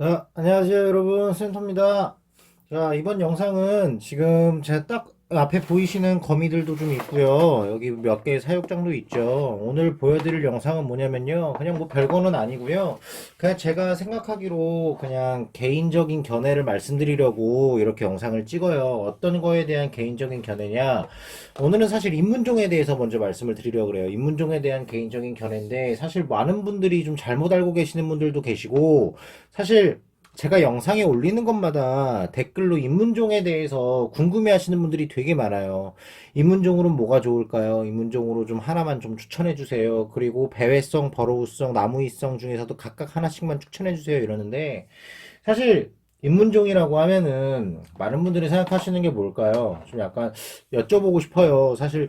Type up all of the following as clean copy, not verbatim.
안녕하세요 여러분, 센터입니다. 자, 이번 영상은 지금 제가 딱 앞에 보이시는 거미들도 좀 있고요, 여기 몇 개의 사육장도 있죠. 오늘 보여드릴 영상은 뭐냐면요, 그냥 뭐 별거는 아니고요, 그냥 제가 생각하기로 그냥 개인적인 견해를 말씀드리려고 이렇게 영상을 찍어요. 어떤 거에 대한 개인적인 견해냐, 오늘은 사실 인문종에 대해서 먼저 말씀을 드리려고 그래요. 인문종에 대한 개인적인 견해인데, 사실 많은 분들이 좀 잘못 알고 계시는 분들도 계시고, 사실 제가 영상에 올리는 것마다 댓글로 입문종에 대해서 궁금해 하시는 분들이 되게 많아요. 입문종으로는 뭐가 좋을까요? 입문종으로 좀 하나만 좀 추천해 주세요. 그리고 배회성, 버로우성, 나무위성 중에서도 각각 하나씩만 추천해 주세요. 이러는데, 사실 입문종이라고 하면은 많은 분들이 생각하시는 게 뭘까요? 좀 약간 여쭤보고 싶어요. 사실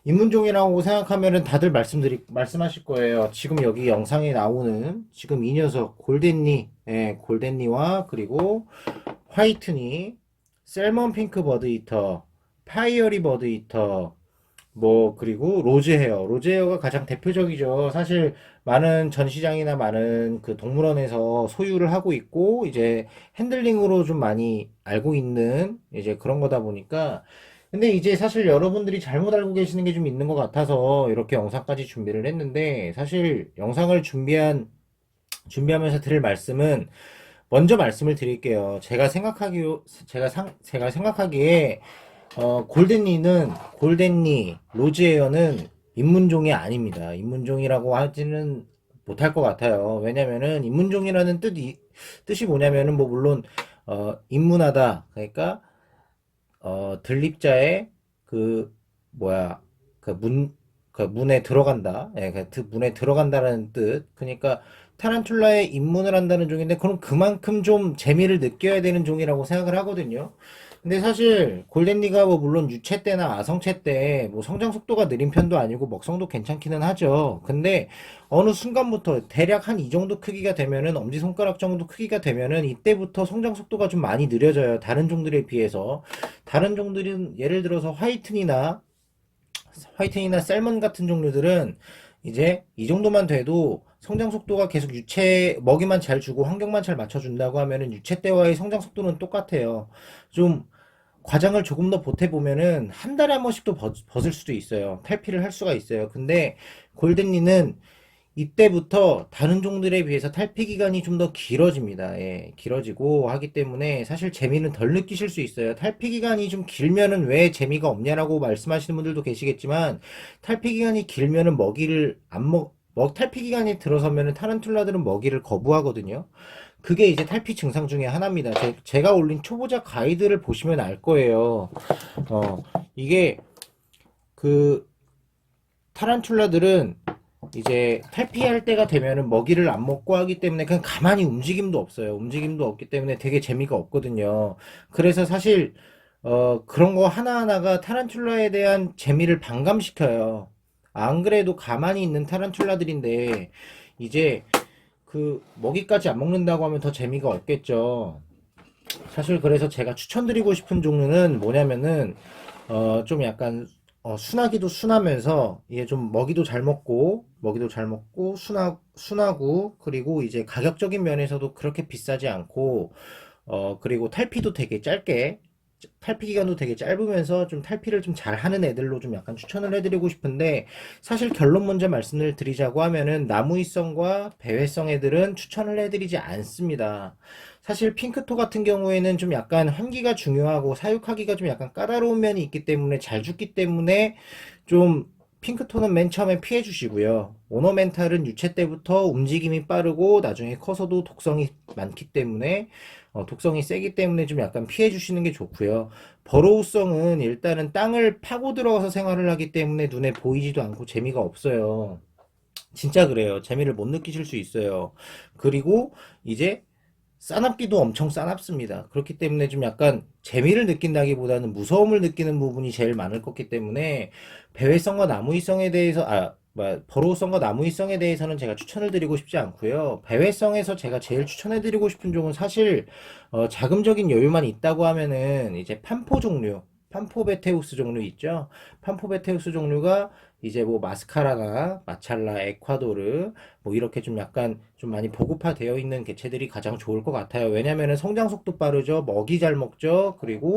입문종이라고 생각하면은 다들 말씀하실 거예요. 지금 여기 영상에 나오는 지금 이 녀석 골덴니, 예, 골덴니와 그리고 화이트니, 셀먼 핑크 버드 이터, 파이어리 버드 이터, 뭐 그리고 로즈헤어가 가장 대표적이죠. 사실 많은 전시장이나 많은 그 동물원에서 소유를 하고 있고, 이제 핸들링으로 좀 많이 알고 있는 이제 그런 거다 보니까, 근데 이제 사실 여러분들이 잘못 알고 계시는 게 좀 있는 것 같아서 이렇게 영상까지 준비를 했는데, 사실 영상을 준비하면서 드릴 말씀은, 먼저 말씀을 드릴게요. 제가 생각하기에, 골덴니, 로즈에어는 입문종이 아닙니다. 입문종이라고 하지는 못할 것 같아요. 왜냐면은, 뜻이 뭐냐면은, 뭐, 물론, 입문하다. 그러니까, 들립자에, 그, 뭐야, 그 문에 들어간다. 예, 문에 들어간다라는 뜻. 그러니까, 타란툴라에 입문을 한다는 종인데, 그럼 그만큼 좀 재미를 느껴야 되는 종이라고 생각을 하거든요. 근데 사실 골덴리가 뭐 물론 유체 때나 아성체 때 뭐 성장 속도가 느린 편도 아니고 먹성도 괜찮기는 하죠. 근데 어느 순간부터 대략 한 이 정도 크기가 되면은, 엄지손가락 정도 크기가 되면은 이때부터 성장 속도가 좀 많이 느려져요. 다른 종들에 비해서. 다른 종들은 예를 들어서 화이트닝이나 셀먼 같은 종류들은 이제 이 정도만 돼도 성장 속도가 계속, 먹이만 잘 주고 환경만 잘 맞춰준다고 하면은 유체 때와의 성장 속도는 똑같아요. 좀 과장을 조금 더 보태보면은 한 달에 한 번씩도 벗을 수도 있어요. 탈피를 할 수가 있어요. 근데 골든리는 이때부터 다른 종들에 비해서 탈피 기간이 좀 더 길어집니다. 예, 길어지고 하기 때문에 사실 재미는 덜 느끼실 수 있어요. 탈피 기간이 좀 길면은 왜 재미가 없냐라고 말씀하시는 분들도 계시겠지만, 탈피 기간이 길면은 먹이를 안 탈피 기간이 들어서면은 타란툴라들은 먹이를 거부하거든요. 그게 이제 탈피 증상 중에 하나입니다. 제가 올린 초보자 가이드를 보시면 알 거예요. 이게 그 타란툴라들은 이제 탈피할 때가 되면은 먹이를 안 먹고 하기 때문에 그냥 가만히 움직임도 없어요. 움직임도 없기 때문에 되게 재미가 없거든요. 그래서 사실 그런 거 하나하나가 타란툴라에 대한 재미를 반감시켜요. 안 그래도 가만히 있는 타란툴라들인데 이제 그 먹이까지 안 먹는다고 하면 더 재미가 없겠죠. 사실 그래서 제가 추천드리고 싶은 종류는 뭐냐면은, 좀 약간 순하기도 순하면서, 이게 좀 먹이도 잘 먹고 순하고, 그리고 이제 가격적인 면에서도 그렇게 비싸지 않고, 그리고 탈피 기간도 되게 짧으면서 좀 탈피를 좀 잘하는 애들로 좀 약간 추천을 해드리고 싶은데, 사실 결론 먼저 말씀을 드리자고 하면은 나무위성과 배회성 애들은 추천을 해드리지 않습니다. 사실 핑크토 같은 경우에는 좀 약간 환기가 중요하고 사육하기가 좀 약간 까다로운 면이 있기 때문에, 잘 죽기 때문에 좀 핑크토는 맨 처음에 피해 주시고요. 오너멘탈은 유체 때부터 움직임이 빠르고 나중에 커서도 독성이 많기 때문에, 독성이 세기 때문에 좀 약간 피해 주시는 게 좋고요. 버로우성은 일단은 땅을 파고 들어가서 생활을 하기 때문에 눈에 보이지도 않고 재미가 없어요. 진짜 그래요. 재미를 못 느끼실 수 있어요. 그리고 이제 싸납기도 엄청 싸납습니다. 그렇기 때문에 좀 약간 재미를 느낀다기보다는 무서움을 느끼는 부분이 제일 많을 거기 때문에, 배회성과 나무위성에 대해서, 버로우성과 나무위성에 대해서는 제가 추천을 드리고 싶지 않고요. 배회성에서 제가 제일 추천해 드리고 싶은 종은 사실 자금적인 여유만 있다고 하면은 이제 판포베테우스 종류 있죠. 판포베테우스 종류가 이제 뭐 마스카라나 마찰라, 에콰도르 뭐 이렇게 좀 약간 좀 많이 보급화되어 있는 개체들이 가장 좋을 것 같아요. 왜냐면은 성장 속도 빠르죠. 먹이 잘 먹죠. 그리고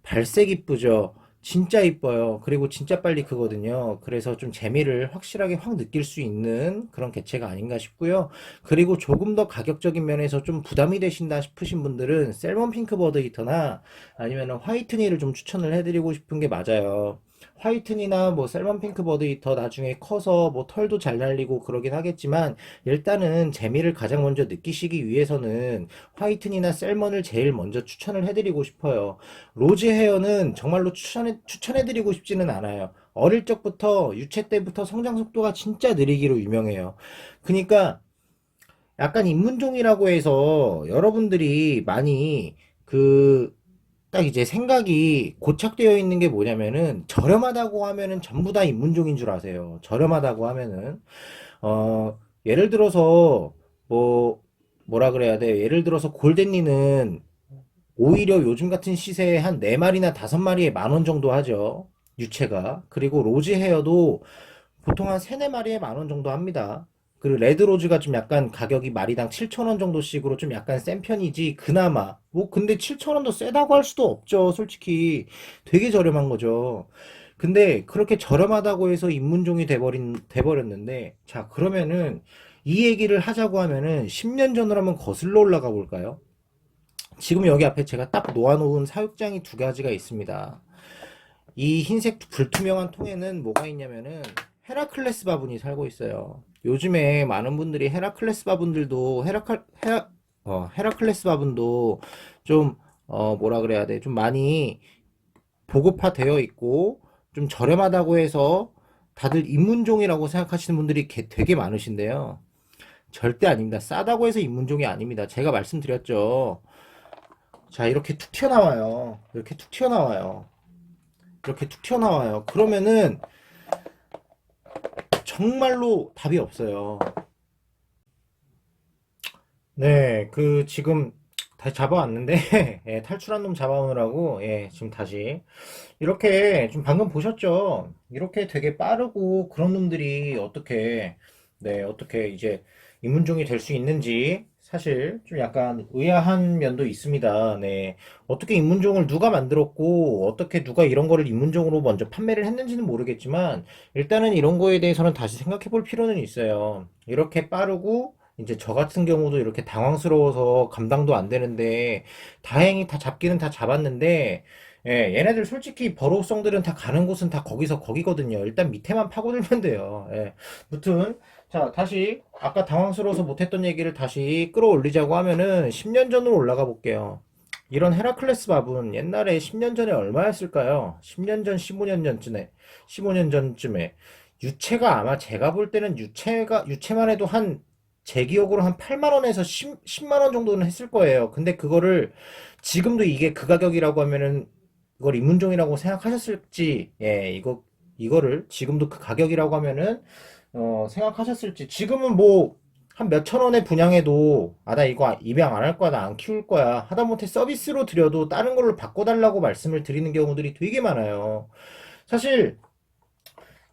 발색 이쁘죠. 진짜 이뻐요. 그리고 진짜 빨리 크거든요. 그래서 좀 재미를 확실하게 확 느낄 수 있는 그런 개체가 아닌가 싶고요. 그리고 조금 더 가격적인 면에서 좀 부담이 되신다 싶으신 분들은 셀먼 핑크 버드 히터나 아니면 화이트니를 좀 추천을 해드리고 싶은 게 맞아요. 화이트니나 뭐 셀먼 핑크 버드 히터 나중에 커서 뭐 털도 잘 날리고 그러긴 하겠지만 일단은 재미를 가장 먼저 느끼시기 위해서는 화이트니나 셀먼을 제일 먼저 추천을 해드리고 싶어요. 로즈 헤어는 정말로 추천해드리고 싶지는 않아요. 어릴 적부터 유체 때부터 성장 속도가 진짜 느리기로 유명해요. 그러니까 약간 입문종이라고 해서 여러분들이 많이 그 딱 이제 생각이 고착되어 있는 게 뭐냐면은 저렴하다고 하면은 전부 다 입문종인 줄 아세요. 저렴하다고 하면은 예를 들어서 뭐 뭐라 그래야 돼? 예를 들어서 골덴리는 오히려 요즘 같은 시세에 한 4마리나 5마리에 10,000원 정도 하죠. 유체가. 그리고 로즈 헤어도 보통 한 3, 4마리에 10,000원 정도 합니다. 그리고 레드로즈가 좀 약간 가격이 마리당 7,000원 정도씩으로 좀 약간 센 편이지, 그나마. 뭐, 근데 7,000원도 세다고 할 수도 없죠, 솔직히. 되게 저렴한 거죠. 근데 그렇게 저렴하다고 해서 입문종이 돼버렸는데, 자, 그러면은 이 얘기를 하자고 하면은 10년 전으로 한번 거슬러 올라가 볼까요? 지금 여기 앞에 제가 딱 놓아놓은 사육장이 두 가지가 있습니다. 이 흰색 불투명한 통에는 뭐가 있냐면은 헤라클레스 바분이 살고 있어요. 요즘에 많은 분들이 헤라클레스 바분들도 헤라클레스 바분도 좀 뭐라 그래야 돼? 좀 많이 보급화되어 있고 좀 저렴하다고 해서 다들 입문종이라고 생각하시는 분들이 되게 많으신데요. 절대 아닙니다. 싸다고 해서 입문종이 아닙니다. 제가 말씀드렸죠. 자, 이렇게 툭 튀어나와요. 이렇게 툭 튀어나와요. 이렇게 툭 튀어나와요. 그러면은 정말로 답이 없어요. 네, 그 지금 다시 잡아왔는데 예, 탈출한 놈 잡아오느라고 예, 지금 다시 이렇게 좀 방금 보셨죠? 이렇게 되게 빠르고 그런 놈들이 어떻게 네, 어떻게 이제 입문종이 될 수 있는지 사실 좀 약간 의아한 면도 있습니다. 네. 어떻게 입문종을 누가 만들었고 어떻게 누가 이런 거를 입문종으로 먼저 판매를 했는지는 모르겠지만 일단은 이런 거에 대해서는 다시 생각해 볼 필요는 있어요. 이렇게 빠르고 이제 저 같은 경우도 이렇게 당황스러워서 감당도 안 되는데 다행히 다 잡기는 다 잡았는데 예, 얘네들 솔직히 버로우성들은 다 가는 곳은 다 거기서 거기거든요. 일단 밑에만 파고들면 돼요. 예. 무튼 자, 다시 아까 당황스러워서 못했던 얘기를 다시 끌어올리자고 하면은 10년 전으로 올라가 볼게요. 이런 헤라클레스 밥은 옛날에 10년 전에 얼마였을까요? 10년 전, 15년 전쯤에, 15년 전쯤에 유채가 아마 제가 볼 때는 유채만 해도 한 제 기억으로 한 8만 원에서 10만 원 정도는 했을 거예요. 근데 그거를 지금도 이게 그 가격이라고 하면은 이걸 입문종이라고 생각하셨을지, 예, 이거를 지금도 그 가격이라고 하면은 생각하셨을지. 지금은 뭐 한 몇천 원에 분양해도 나 이거 입양 안 할 거야, 나 안 키울 거야, 하다못해 서비스로 드려도 다른 걸로 바꿔달라고 말씀을 드리는 경우들이 되게 많아요. 사실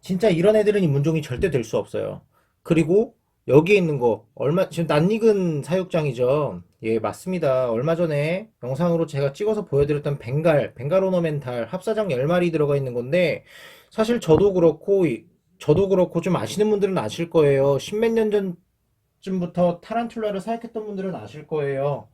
진짜 이런 애들은 입문종이 절대 될 수 없어요. 그리고 여기에 있는 거 지금 낯익은 사육장이죠. 예, 맞습니다. 얼마 전에 영상으로 제가 찍어서 보여드렸던 벵갈 오너멘탈 합사장 10마리 들어가 있는 건데 사실 저도 그렇고 좀 아시는 분들은 아실 거예요. 십몇 년 전쯤부터 타란툴라를 사육했던 분들은 아실 거예요.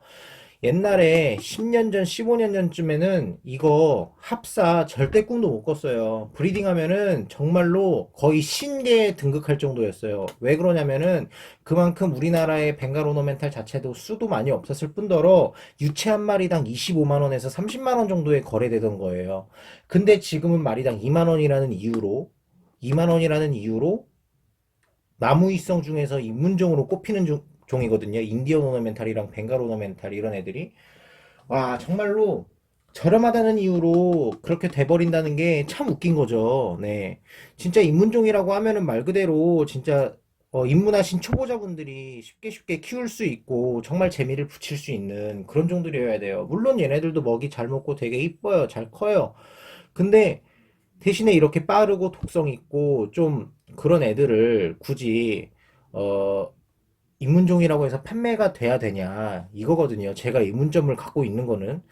옛날에 10년 전, 15년 전쯤에는 이거 합사 절대 꿈도 못 꿨어요. 브리딩 하면은 정말로 거의 신기에 등극할 정도였어요. 왜 그러냐면은 그만큼 우리나라의 벵갈 오너멘탈 자체도 수도 많이 없었을 뿐더러 유체 한 마리당 25만 원에서 30만 원 정도에 거래되던 거예요. 근데 지금은 마리당 2만 원이라는 이유로 나무위성 중에서 입문종으로 꼽히는 종이거든요. 인디언 오너멘탈이랑 벵갈 오너멘탈 이런 애들이. 와, 정말로 저렴하다는 이유로 그렇게 돼버린다는 게 참 웃긴 거죠. 네. 진짜 입문종이라고 하면은 말 그대로 진짜 입문하신 초보자분들이 쉽게 쉽게 키울 수 있고 정말 재미를 붙일 수 있는 그런 종들이어야 돼요. 물론 얘네들도 먹이 잘 먹고 되게 이뻐요. 잘 커요. 근데 대신에 이렇게 빠르고 독성 있고 좀 그런 애들을 굳이 어 입문종이라고 해서 판매가 돼야 되냐 이거거든요. 제가 의문점을 갖고 있는 거는.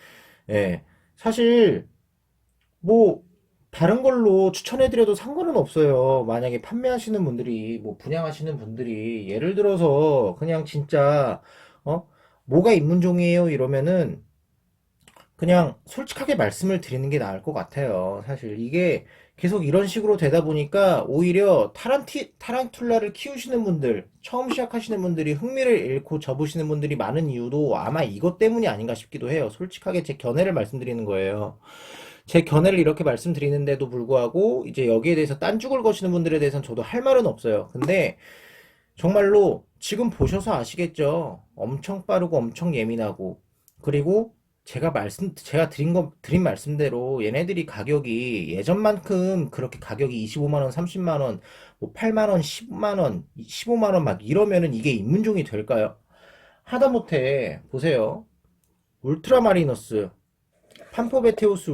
예. 사실 뭐 다른 걸로 추천해드려도 상관은 없어요. 만약에 판매하시는 분들이 뭐 분양하시는 분들이 예를 들어서 그냥 진짜 어 뭐가 입문종이에요 이러면은 그냥 솔직하게 말씀을 드리는 게 나을 것 같아요. 사실 이게 계속 이런 식으로 되다 보니까 오히려 타란툴라를 키우시는 분들, 처음 시작하시는 분들이 흥미를 잃고 접으시는 분들이 많은 이유도 아마 이것 때문이 아닌가 싶기도 해요. 솔직하게 제 견해를 말씀드리는 거예요. 제 견해를 이렇게 말씀드리는데도 불구하고 이제 여기에 대해서 딴죽을 거시는 분들에 대해서는 저도 할 말은 없어요. 근데 정말로 지금 보셔서 아시겠죠? 엄청 빠르고 엄청 예민하고 그리고 제가 드린 말씀대로 얘네들이 가격이 예전만큼 그렇게 가격이 25만 원, 30만 원, 뭐 8만 원, 10만 원, 15만 원 막 이러면은 이게 입문종이 될까요? 하다못해 보세요. 울트라 마리너스 판포베테우스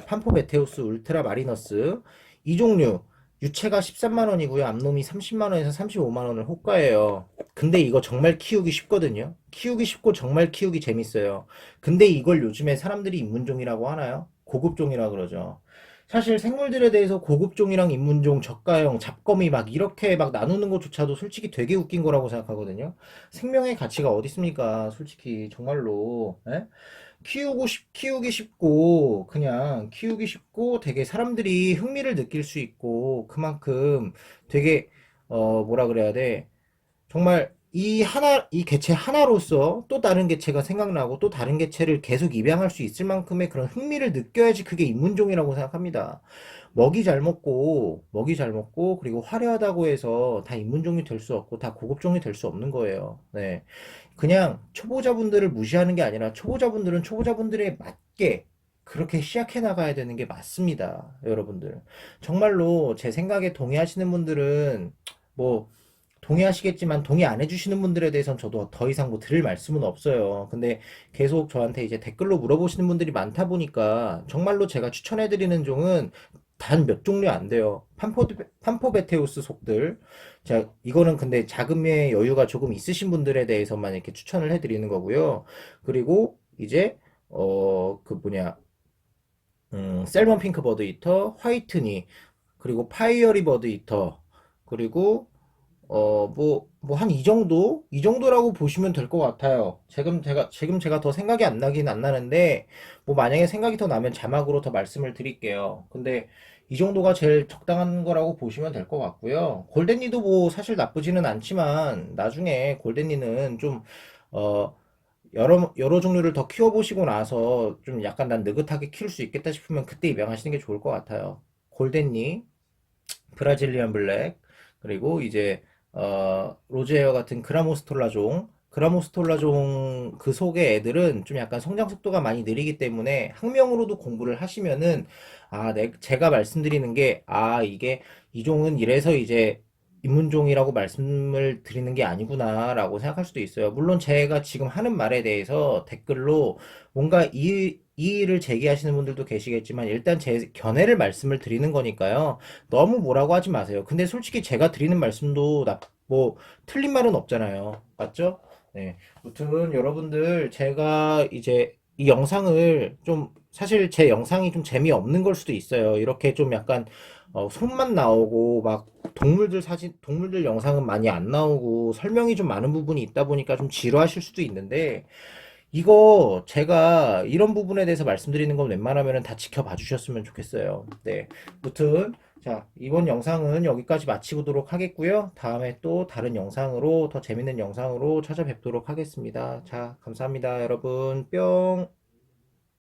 판포베테우스 울트라 마리너스 이 종류 유체가 13만 원이고요. 암놈이 30만 원에서 35만 원을 호가예요. 근데 이거 정말 키우기 쉽거든요. 키우기 쉽고 정말 키우기 재밌어요. 근데 이걸 요즘에 사람들이 입문종이라고 하나요? 고급종이라 그러죠. 사실 생물들에 대해서 고급종이랑 입문종, 저가형, 잡거미 막 이렇게 막 나누는 것조차도 솔직히 되게 웃긴 거라고 생각하거든요. 생명의 가치가 어디 있습니까? 솔직히 정말로. 예? 키우기 쉽고, 그냥 키우기 쉽고 되게 사람들이 흥미를 느낄 수 있고, 그만큼 되게, 뭐라 그래야 돼. 정말 이 개체 하나로서 또 다른 개체가 생각나고 또 다른 개체를 계속 입양할 수 있을 만큼의 그런 흥미를 느껴야지 그게 입문종이라고 생각합니다. 먹이 잘 먹고, 그리고 화려하다고 해서 다 입문종이 될 수 없고, 다 고급종이 될 수 없는 거예요. 네. 그냥 초보자분들을 무시하는 게 아니라 초보자분들은 초보자분들에 맞게 그렇게 시작해 나가야 되는 게 맞습니다. 여러분들. 정말로 제 생각에 동의하시는 분들은 뭐 동의하시겠지만 동의 안 해주시는 분들에 대해서는 저도 더 이상 뭐 드릴 말씀은 없어요. 근데 계속 저한테 이제 댓글로 물어보시는 분들이 많다 보니까 정말로 제가 추천해드리는 종은 단 몇 종류 안 돼요. 판포베테우스 속들. 자, 이거는 근데 자금의 여유가 조금 있으신 분들에 대해서만 이렇게 추천을 해드리는 거고요. 그리고 이제, 그 뭐냐, 셀먼 핑크 버드 이터, 화이트니, 그리고 파이어리 버드 이터, 그리고 한 이 정도? 이 정도라고 보시면 될 것 같아요. 지금 제가 더 생각이 안 나긴 안 나는데, 뭐 만약에 생각이 더 나면 자막으로 더 말씀을 드릴게요. 근데 이 정도가 제일 적당한 거라고 보시면 될 것 같고요. 골덴리도 뭐 사실 나쁘지는 않지만, 나중에 골덴리는 좀, 어, 여러 종류를 더 키워보시고 나서 좀 약간 난 느긋하게 키울 수 있겠다 싶으면 그때 입양하시는 게 좋을 것 같아요. 골덴리, 브라질리안 블랙, 그리고 이제 로제어 같은 그라모스톨라종 그 속의 애들은 좀 약간 성장 속도가 많이 느리기 때문에 학명으로도 공부를 하시면은 제가 말씀드리는 게 이게 이 종은 이래서 이제 입문종이라고 말씀을 드리는 게 아니구나라고 생각할 수도 있어요. 물론 제가 지금 하는 말에 대해서 댓글로 뭔가 이의를 제기하시는 분들도 계시겠지만 일단 제 견해를 말씀을 드리는 거니까요. 너무 뭐라고 하지 마세요. 근데 솔직히 제가 드리는 말씀도 뭐 틀린 말은 없잖아요. 맞죠? 네. 아무튼 여러분들 제가 이제 이 영상을 좀 사실 제 영상이 좀 재미없는 걸 수도 있어요. 이렇게 좀 약간 손만 나오고 막 동물들 영상은 많이 안 나오고 설명이 좀 많은 부분이 있다 보니까 좀 지루하실 수도 있는데 이거 제가 이런 부분에 대해서 말씀드리는 건 웬만하면 다 지켜봐 주셨으면 좋겠어요. 네. 무튼 자, 이번 영상은 여기까지 마치도록 하겠고요. 다음에 또 다른 영상으로 더 재밌는 영상으로 찾아뵙도록 하겠습니다. 자, 감사합니다, 여러분. 뿅.